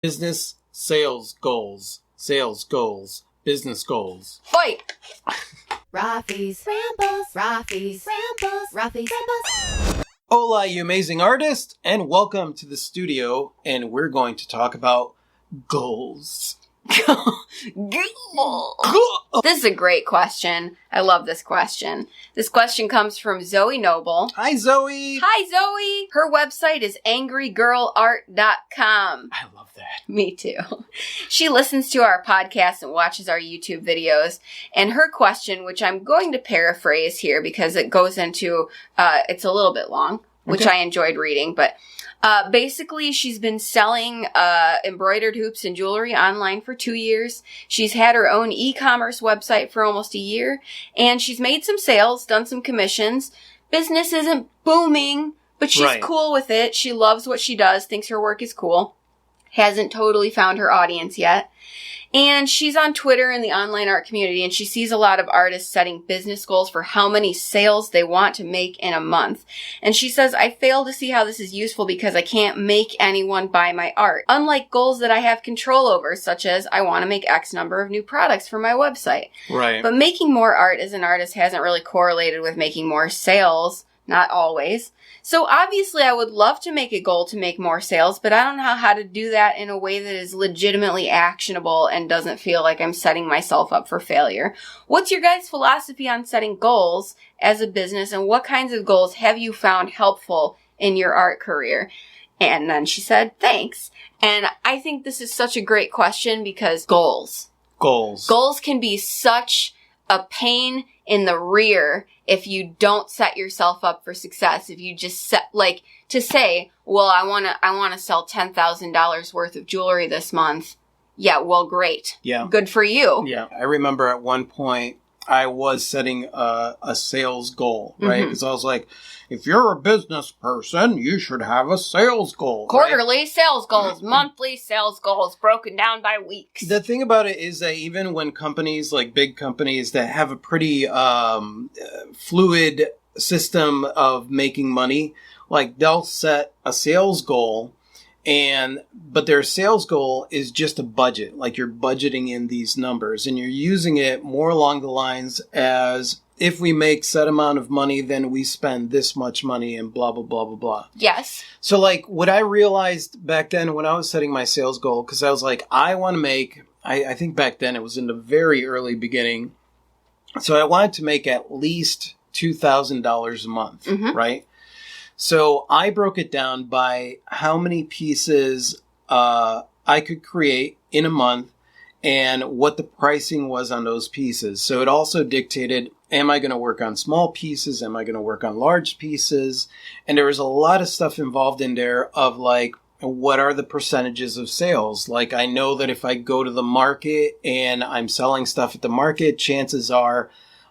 Business sales goals, business goals. Fight! Rafi's Rambles, Rafi's Rambles, Rafi's Rambles. Hola, you amazing artist, and welcome to the studio, and we're going to talk about goals. This is a great question. I love this question. This question comes from Zoe Noble. Hi, Zoe. Hi, Zoe. Her website is angrygirlart.com. I love that. Me too. She listens to our podcast and watches our YouTube videos. And her question, which I'm going to paraphrase here because it goes into, it's a little bit long, which I enjoyed reading, but basically, she's been selling embroidered hoops and jewelry online for 2 years. She's had her own e-commerce website for almost a year, and she's made some sales, done some commissions. Business isn't booming, but she's cool with it. She loves what she does, thinks her work is cool. Hasn't totally found her audience yet. And she's on Twitter in the online art community, and she sees a lot of artists setting business goals for how many sales they want to make in a month. And she says, I fail to see how this is useful because I can't make anyone buy my art. Unlike goals that I have control over, such as I want to make X number of new products for my website. Right. But making more art as an artist hasn't really correlated with making more sales. Not always. So obviously I would love to make a goal to make more sales, but I don't know how to do that in a way that is legitimately actionable and doesn't feel like I'm setting myself up for failure. What's your guys' philosophy on setting goals as a business, and what kinds of goals have you found helpful in your art career? And then she said, thanks. And I think this is such a great question because goals can be such a pain in the rear if you don't set yourself up for success. If you just set, like, to say, well, I want to sell $10,000 worth of jewelry this month. Yeah, well, great. Yeah. Good for you. Yeah. I remember at one point I was setting a sales goal, right? Because I was like, if you're a business person, you should have a sales goal. Quarterly sales goals, monthly sales goals, broken down by weeks. The thing about it is that even when companies, like big companies that have a pretty fluid system of making money, like they'll set a sales goal, but their sales goal is just a budget. Like you're budgeting in these numbers and you're using it more along the lines as, if we make set amount of money, then we spend this much money and blah, blah, blah, blah, blah. Yes. So like what I realized back then when I was setting my sales goal, because I was like, I want to make, I think back then it was in the very early beginning. So I wanted to make at least $2,000 a month, right? So I broke it down by how many pieces I could create in a month and what the pricing was on those pieces. So it also dictated, am I going to work on small pieces? Am I going to work on large pieces? And there was a lot of stuff involved in there of like, what are the percentages of sales? Like, I know that if I go to the market and I'm selling stuff at the market, chances are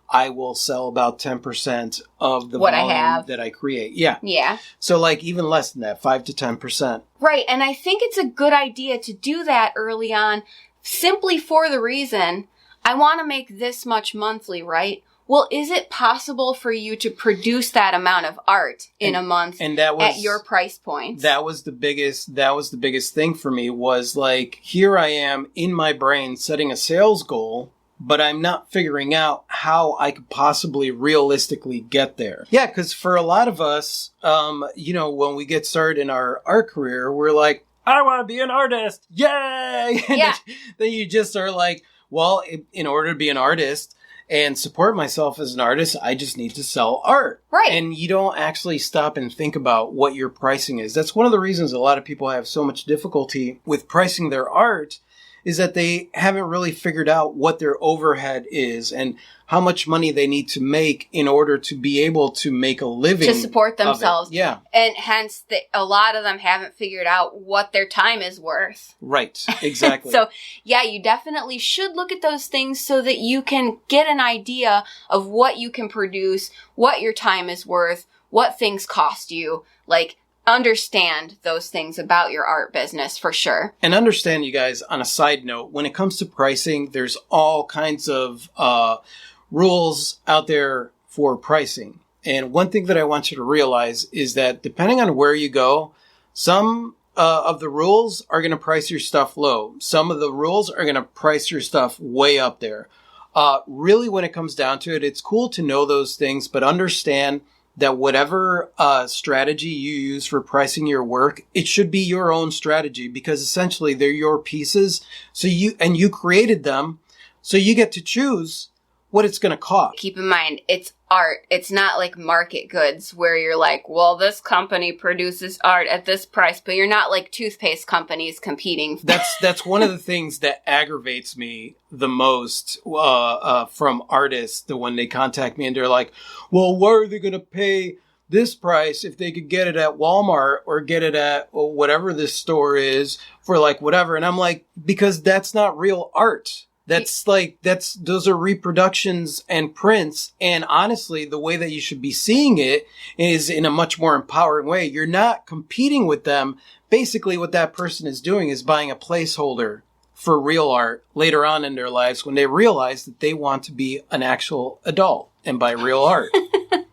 I will sell about 10% of the volume that I create. Yeah. Yeah. So like even less than that, 5 to 10%. Right. And I think it's a good idea to do that early on, simply for the reason, I want to make this much monthly, right? Well, is it possible for you to produce that amount of art in a month and that was, at your price point? That was the biggest thing for me, was like, here I am in my brain setting a sales goal, but I'm not figuring out how I could possibly realistically get there. Yeah, because for a lot of us, when we get started in our art career, we're like, I want to be an artist. Yay! Yeah. Then you just are like, well, in order to be an artist and support myself as an artist, I just need to sell art. Right. And you don't actually stop and think about what your pricing is. That's one of the reasons a lot of people have so much difficulty with pricing their art, is that they haven't really figured out what their overhead is and how much money they need to make in order to be able to make a living. To support themselves. Yeah. And hence, a lot of them haven't figured out what their time is worth. Right. Exactly. So, yeah, you definitely should look at those things so that you can get an idea of what you can produce, what your time is worth, what things cost you. Like, understand those things about your art business for sure. And understand, you guys, on a side note, when it comes to pricing, there's all kinds of rules out there for pricing. And one thing that I want you to realize is that depending on where you go, some of the rules are going to price your stuff low. Some of the rules are going to price your stuff way up there. Really, when it comes down to it, it's cool to know those things, but understand that whatever strategy you use for pricing your work, it should be your own strategy, because essentially they're your pieces. So you created them, so you get to choose what it's going to cost. Keep in mind, it's art. It's not like market goods where you're like, well, this company produces art at this price, but you're not like toothpaste companies competing. That's one of the things that aggravates me the most from artists, when they contact me and they're like, well, why are they going to pay this price if they could get it at Walmart or get it at whatever this store is for like whatever? And I'm like, because that's not real art. Those are reproductions and prints. And honestly, the way that you should be seeing it is in a much more empowering way. You're not competing with them. Basically, what that person is doing is buying a placeholder for real art later on in their lives when they realize that they want to be an actual adult and buy real art.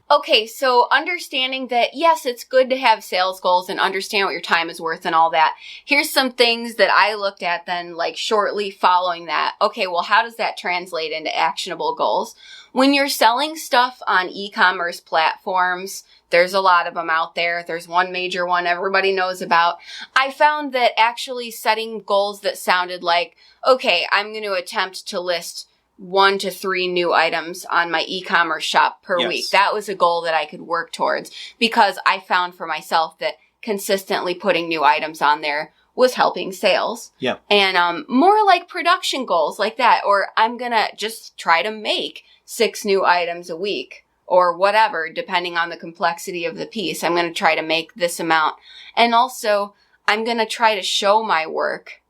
Okay, so understanding that, yes, it's good to have sales goals and understand what your time is worth and all that. Here's some things that I looked at then, like shortly following that. Okay, well, how does that translate into actionable goals? When you're selling stuff on e-commerce platforms, there's a lot of them out there. There's one major one everybody knows about. I found that actually setting goals that sounded like, okay, I'm going to attempt to list 1 to 3 new items on my e-commerce shop per week. That was a goal that I could work towards, because I found for myself that consistently putting new items on there was helping sales. Yeah. And more like production goals like that, or I'm going to just try to make 6 new items a week or whatever, depending on the complexity of the piece. I'm going to try to make this amount. And also, I'm going to try to show my work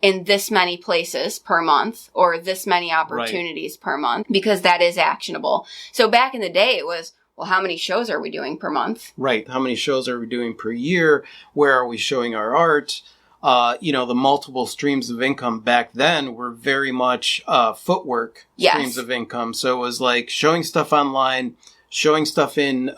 in this many places per month or this many opportunities per month, because that is actionable. So back in the day, it was, well, how many shows are we doing per month? Right. How many shows are we doing per year? Where are we showing our art? The multiple streams of income back then were very much footwork streams of income. So it was like showing stuff online, showing stuff in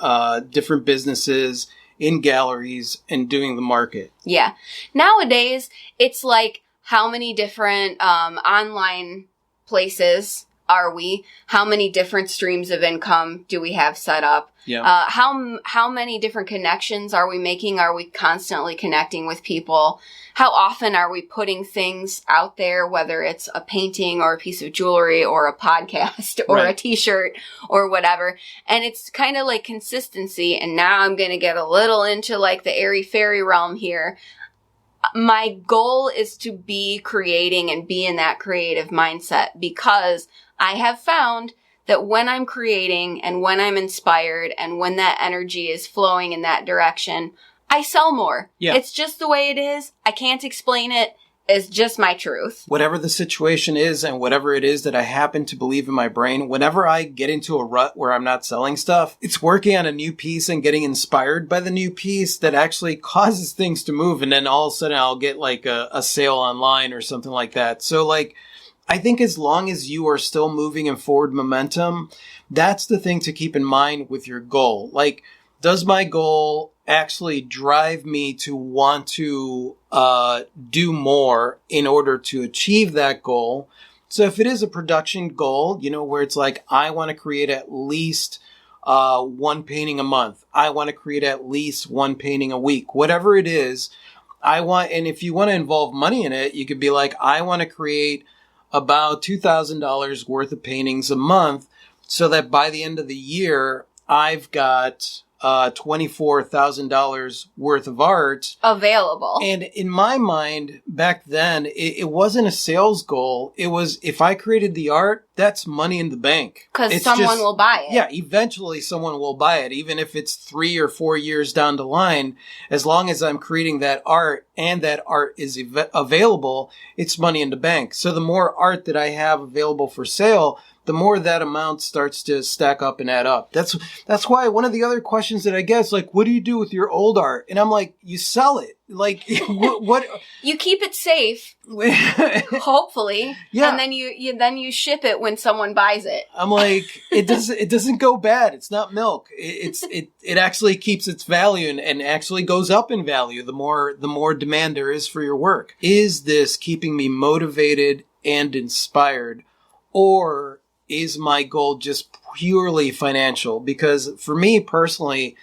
different businesses, in galleries, and doing the market. Yeah. Nowadays, it's like, how many different online places are we? How many different streams of income do we have set up? Yeah. How many different connections are we making? Are we constantly connecting with people? How often are we putting things out there, whether it's a painting or a piece of jewelry or a podcast or a t-shirt or whatever? And it's kind of like consistency. And now I'm going to get a little into like the airy-fairy realm here. My goal is to be creating and be in that creative mindset, because I have found that when I'm creating and when I'm inspired and when that energy is flowing in that direction, I sell more. Yeah. It's just the way it is. I can't explain it. It's just my truth. Whatever the situation is and whatever it is that I happen to believe in my brain, whenever I get into a rut where I'm not selling stuff, it's working on a new piece and getting inspired by the new piece that actually causes things to move. And then all of a sudden I'll get like a sale online or something like that. So like, I think as long as you are still moving in forward momentum, that's the thing to keep in mind with your goal. Like, does my goal actually drive me to want to do more in order to achieve that goal? So if it is a production goal, where it's like, I want to create at least 1 painting a month. I want to create at least 1 painting a week. Whatever it is, and if you want to involve money in it, you could be like, I want to create about $2,000 worth of paintings a month, so that by the end of the year, I've got $24,000 worth of art available. And in my mind, back then, it wasn't a sales goal. It was, if I created the art, that's money in the bank. Because someone will buy it. Yeah, eventually someone will buy it, even if it's 3 or 4 years down the line. As long as I'm creating that art and that art is available, it's money in the bank. So the more art that I have available for sale, the more that amount starts to stack up and add up. That's why one of the other questions that I get is like, what do you do with your old art? And I'm like, you sell it. Like, what? You keep it safe, hopefully, Yeah. and then you ship it when someone buys it. I'm like, it doesn't go bad. It's not milk. It actually keeps its value and actually goes up in value the more demand there is for your work. Is this keeping me motivated and inspired, or is my goal just purely financial? Because for me personally,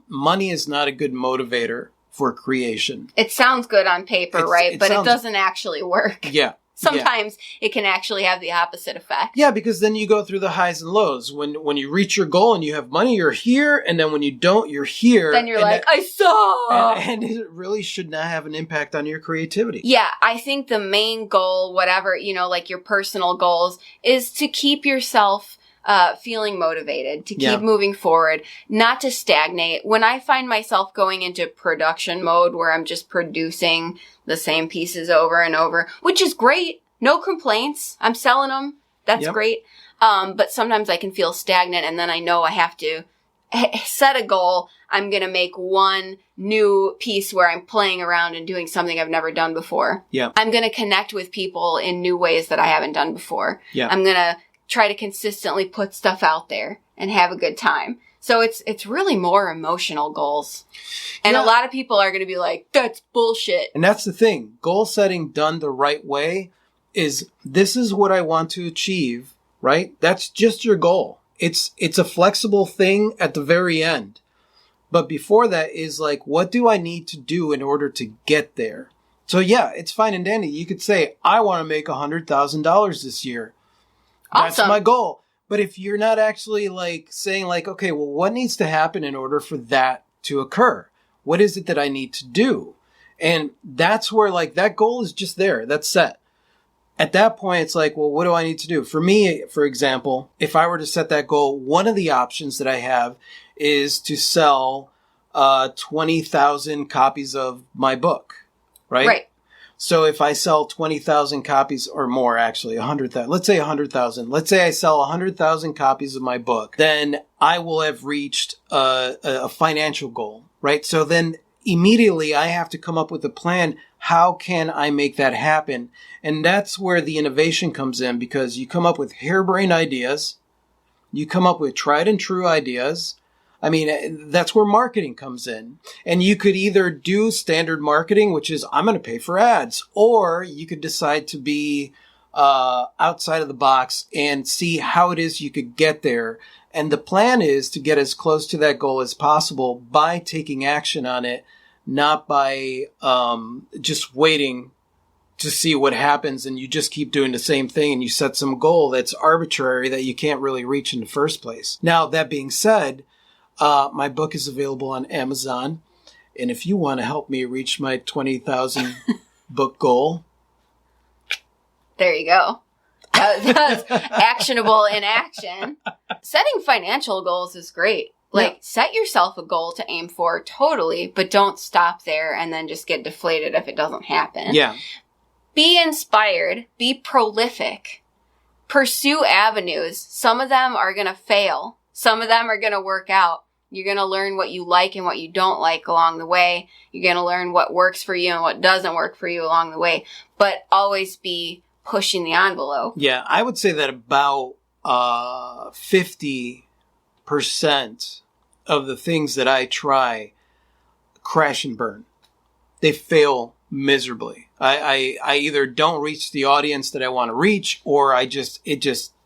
money is not a good motivator for creation. It sounds good on paper, right? But it doesn't actually work. Yeah. Sometimes it can actually have the opposite effect. Yeah, because then you go through the highs and lows. When you reach your goal and you have money, you're here, and then when you don't, you're here. Then you're like, I saw! And it really should not have an impact on your creativity. Yeah, I think the main goal, whatever, like your personal goals, is to keep yourself feeling motivated, to keep moving forward, not to stagnate. When I find myself going into production mode where I'm just producing the same pieces over and over, which is great, no complaints, I'm selling them, that's great. But sometimes I can feel stagnant, and then I know I have to set a goal. I'm going to make one new piece where I'm playing around and doing something I've never done before. Yeah. I'm going to connect with people in new ways that I haven't done before. Yeah. I'm going to try to consistently put stuff out there and have a good time. So it's really more emotional goals. And a lot of people are going to be like, that's bullshit. And that's the thing. Goal setting done the right way is, this is what I want to achieve, right? That's just your goal. It's a flexible thing at the very end. But before that is like, what do I need to do in order to get there? So yeah, it's fine and dandy. You could say, I want to make $100,000 this year. That's Awesome. my goal. But if you're not actually like saying like, okay, well, what needs to happen in order for that to occur? What is it that I need to do? And that's where like that goal is just there. That's set. At that point, it's like, well, what do I need to do? For me, for example, if I were to set that goal, one of the options that I have is to sell 20,000 copies of my book, right? Right. So if I sell 20,000 copies or more, actually 100,000, let's say 100,000. Let's say I sell 100,000 copies of my book, then I will have reached a financial goal, right? So then immediately I have to come up with a plan. How can I make that happen? And that's where the innovation comes in, because you come up with harebrained ideas. You come up with tried and true ideas. I mean, that's where marketing comes in. And you could either do standard marketing, which is, I'm going to pay for ads, or you could decide to be outside of the box and see how it is you could get there. And the plan is to get as close to that goal as possible by taking action on it, not by just waiting to see what happens, and you just keep doing the same thing and you set some goal that's arbitrary that you can't really reach in the first place. Now, that being said, my book is available on Amazon. And if you want to help me reach my 20,000 book goal. There you go. That's actionable in action. Setting financial goals is great. Like, set yourself a goal to aim for, totally, but don't stop there and then just get deflated if it doesn't happen. Yeah. Be inspired. Be prolific. Pursue avenues. Some of them are going to fail. Some of them are going to work out. You're going to learn what you like and what you don't like along the way. You're going to learn what works for you and what doesn't work for you along the way. But always be pushing the envelope. Yeah, I would say that about 50% of the things that I try crash and burn. They fail miserably. I either don't reach the audience that I want to reach, or it just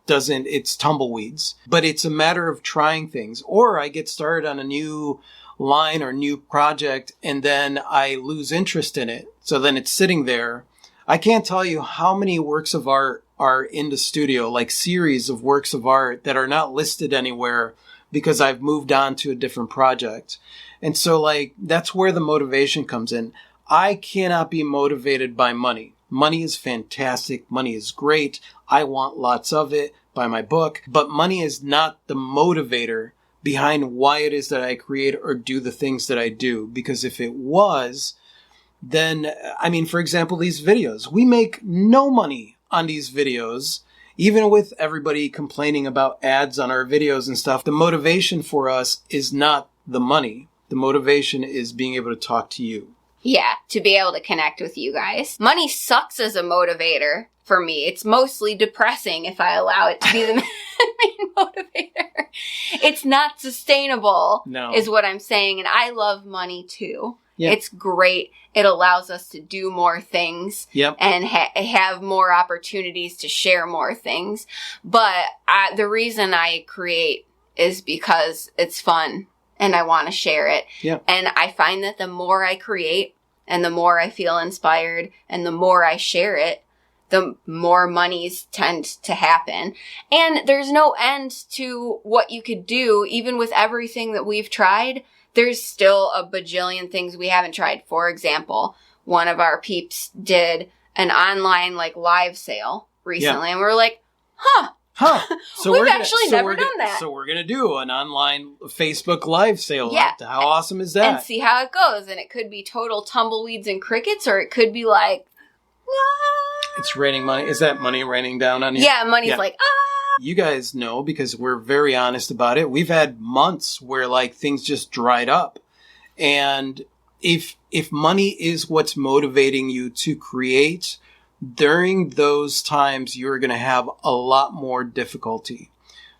doesn't, it's tumbleweeds. But it's a matter of trying things. Or I get started on a new line or new project and then I lose interest in it. So then it's sitting there. I can't tell you how many works of art are in the studio, like series of works of art that are not listed anywhere because I've moved on to a different project. And so like, that's where the motivation comes in. I cannot be motivated by money. Money is fantastic. Money is great. I want lots of it by my book, but money is not the motivator behind why it is that I create or do the things that I do. Because if it was, then, I mean, for example, these videos, we make no money on these videos, even with everybody complaining about ads on our videos and stuff. The motivation for us is not the money. The motivation is being able to talk to you. Yeah, to be able to connect with you guys. Money sucks as a motivator for me. It's mostly depressing if I allow it to be the main motivator. It's not sustainable, is what I'm saying. And I love money too. Yeah. It's great. It allows us to do more things and have more opportunities to share more things. But the reason I create is because it's fun and I want to share it. Yeah. And I find that the more I create and the more I feel inspired and the more I share it, the more monies tend to happen. And there's no end to what you could do, even with everything that we've tried. There's still a bajillion things we haven't tried. For example, one of our peeps did an online live sale recently, and we were like, huh. So we've actually never done that. So we're going to do an online Facebook live sale. Yeah. How awesome is that? And see how it goes. And it could be total tumbleweeds and crickets, or it could be like, what? It's raining money. Is that money raining down on you? Yeah, money's like, ah. You guys know, because we're very honest about it. We've had months where things just dried up. And if money is what's motivating you to create, during those times, you're going to have a lot more difficulty.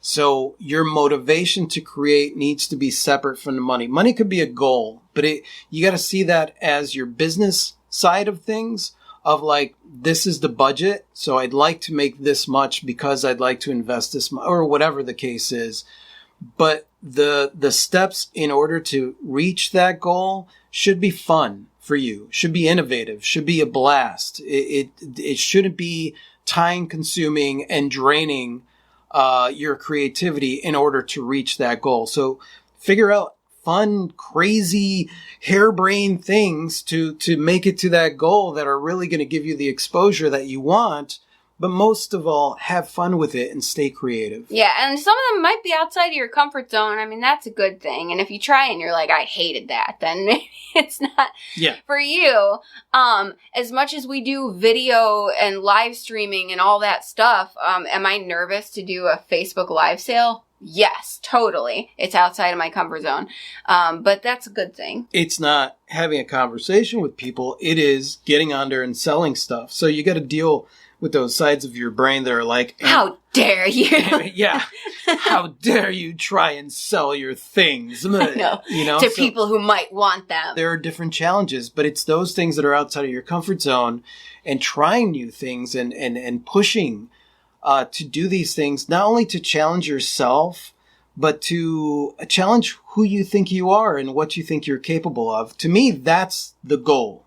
So your motivation to create needs to be separate from the money. Money could be a goal, but you got to see that as your business side of things, of this is the budget. So I'd like to make this much because I'd like to invest this much, or whatever the case is. But the steps in order to reach that goal should be fun for you, should be innovative, should be a blast. It shouldn't be time consuming and draining your creativity in order to reach that goal. So figure out fun, crazy, harebrained things to make it to that goal that are really going to give you the exposure that you want. But most of all, have fun with it and stay creative. Yeah, and some of them might be outside of your comfort zone. I mean, that's a good thing. And if you try and you're like, I hated that, then maybe it's not for you. As much as we do video and live streaming and all that stuff, am I nervous to do a Facebook live sale? Yes, totally. It's outside of my comfort zone. But that's a good thing. It's not having a conversation with people. It is getting on there and selling stuff. So you got to deal with those sides of your brain that are like, how dare you? Yeah. How dare you try and sell your things? To people who might want them. There are different challenges, but it's those things that are outside of your comfort zone and trying new things and pushing to do these things, not only to challenge yourself, but to challenge who you think you are and what you think you're capable of. To me, that's the goal.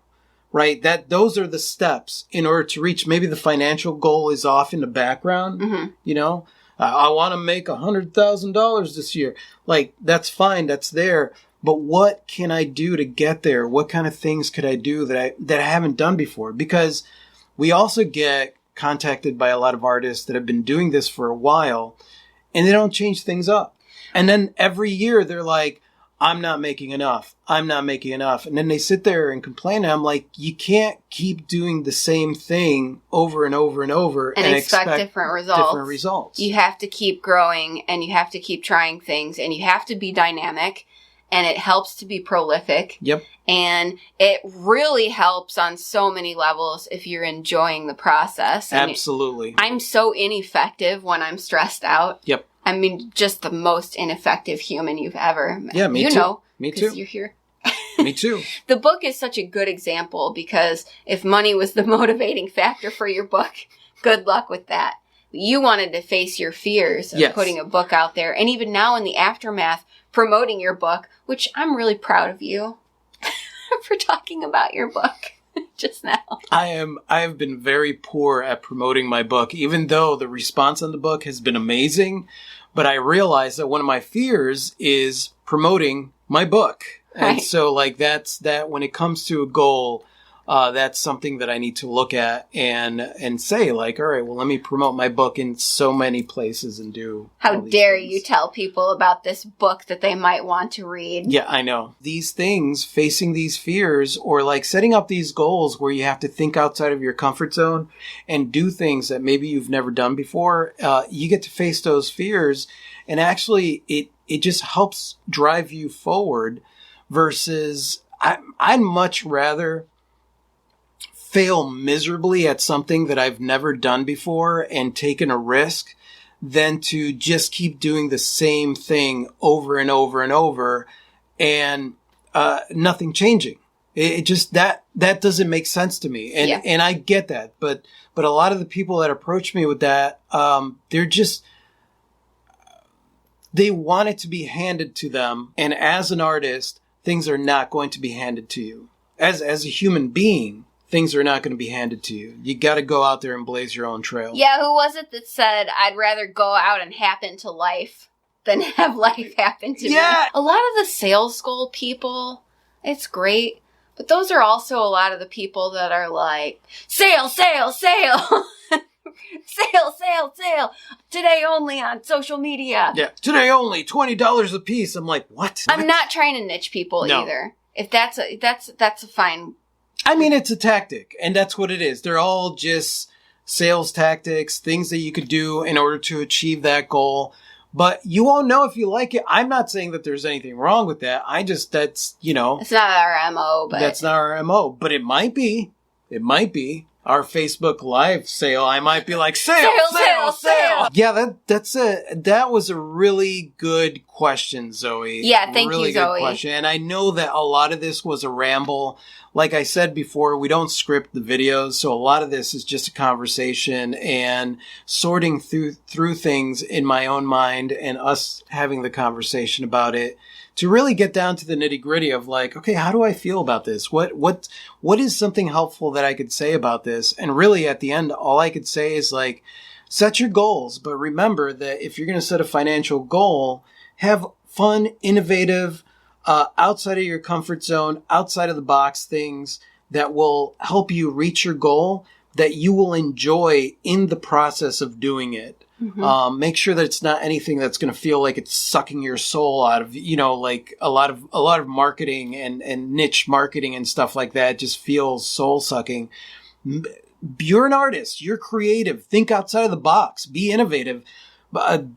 Right? Those are the steps in order to reach. Maybe the financial goal is off in the background. Mm-hmm. I want to make $100,000 this year. That's fine. That's there. But what can I do to get there? What kind of things could I do that I haven't done before? Because we also get contacted by a lot of artists that have been doing this for a while and they don't change things up. And then every year they're like, I'm not making enough. I'm not making enough. And then they sit there and complain. And I'm like, you can't keep doing the same thing over and over and over and expect different results. You have to keep growing and you have to keep trying things and you have to be dynamic, and it helps to be prolific. Yep. And it really helps on so many levels if you're enjoying the process. And absolutely. I'm so ineffective when I'm stressed out. Yep. I mean, just the most ineffective human you've ever met. Yeah, me too. You know. Me too. You're here. Me too. The book is such a good example because if money was the motivating factor for your book, good luck with that. You wanted to face your fears of putting a book out there. And even now in the aftermath, promoting your book, which I'm really proud of you for talking about your book just now. I have been very poor at promoting my book, even though the response on the book has been amazing. But I realized that one of my fears is promoting my book. And so that's that when it comes to a goal, that's something that I need to look at and say all right, well, let me promote my book in so many places and do. How dare you tell people about this book that they might want to read? Yeah, I know. These things, facing these fears or setting up these goals where you have to think outside of your comfort zone and do things that maybe you've never done before, you get to face those fears. And actually, it just helps drive you forward versus I'd much rather fail miserably at something that I've never done before and taken a risk than to just keep doing the same thing over and over and over and nothing changing. It just that doesn't make sense to me, and I get that, but a lot of the people that approach me with that, they want it to be handed to them, and as an artist, things are not going to be handed to you. As a human being, things are not going to be handed to you. You got to go out there and blaze your own trail. Yeah, who was it that said, I'd rather go out and happen to life than have life happen to me? A lot of the sales goal people, it's great, but those are also a lot of the people that are like, sale, sale, sale. Sale, sale, sale. Today only on social media. Yeah, today only, $20 a piece. I'm like, what? I'm not trying to niche people either. If that's a fine. I mean, it's a tactic, and that's what it is. They're all just sales tactics, things that you could do in order to achieve that goal. But you won't know if you like it. I'm not saying that there's anything wrong with that. It's not our MO, but. That's not our MO, but it might be. It might be. Our Facebook Live sale, I might be like, sale. Yeah, that was a really good question, Zoe. Yeah, thank really you, Zoe. Good question. And I know that a lot of this was a ramble. Like I said before, we don't script the videos, so a lot of this is just a conversation and sorting through things in my own mind and us having the conversation about it to really get down to the nitty gritty of like, okay, how do I feel about this? What is something helpful that I could say about this? And really at the end, all I could say is like, set your goals, but remember that if you're going to set a financial goal, have fun, innovative, outside of your comfort zone, outside of the box things that will help you reach your goal that you will enjoy in the process of doing it. Mm-hmm. Make sure that it's not anything that's going to feel like it's sucking your soul out of, like a lot of marketing and niche marketing and stuff like that just feels soul sucking. You're an artist. You're creative. Think outside of the box. Be innovative.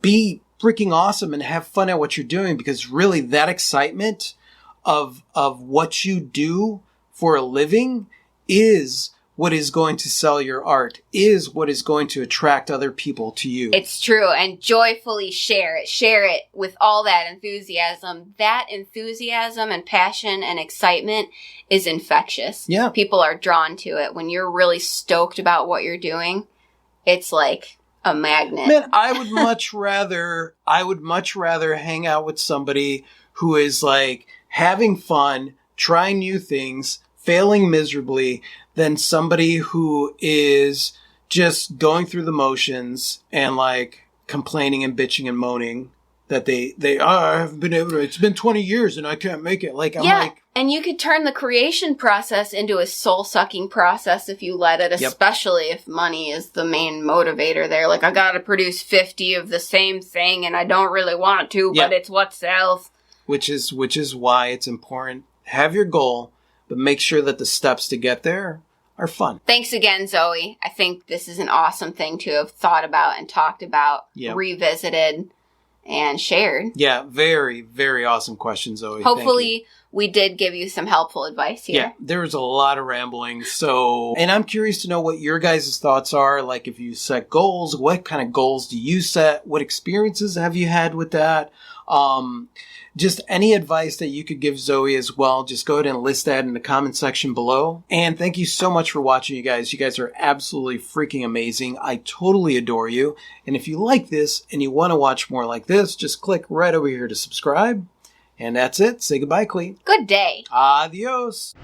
Be freaking awesome and have fun at what you're doing, because really that excitement of what you do for a living is what is going to sell your art, is what is going to attract other people to you. It's true. And joyfully share it. Share it with all that enthusiasm. That enthusiasm and passion and excitement is infectious. Yeah. People are drawn to it. When you're really stoked about what you're doing, it's like a magnet. Man, I would much rather hang out with somebody who is like having fun, trying new things, failing miserably, than somebody who is just going through the motions and like complaining and bitching and moaning that I haven't been able to, it's been 20 years and I can't make it. Like, I'm like, and you could turn the creation process into a soul-sucking process if you let it, especially if money is the main motivator there. Like, I gotta produce 50 of the same thing and I don't really want to, but it's what sells. Which is why it's important. Have your goal, but make sure that the steps to get there are fun. Thanks again, Zoe. I think this is an awesome thing to have thought about and talked about, revisited, and shared. Yeah, very, very awesome question, Zoe. Hopefully we did give you some helpful advice here. Yeah, there was a lot of rambling. And I'm curious to know what your guys' thoughts are. Like, if you set goals, what kind of goals do you set? What experiences have you had with that? Just any advice that you could give Zoe as well, just go ahead and list that in the comment section below. And thank you so much for watching, you guys. You guys are absolutely freaking amazing. I totally adore you. And if you like this and you want to watch more like this, just click right over here to subscribe. And that's it. Say goodbye, Queen. Good day. Adios.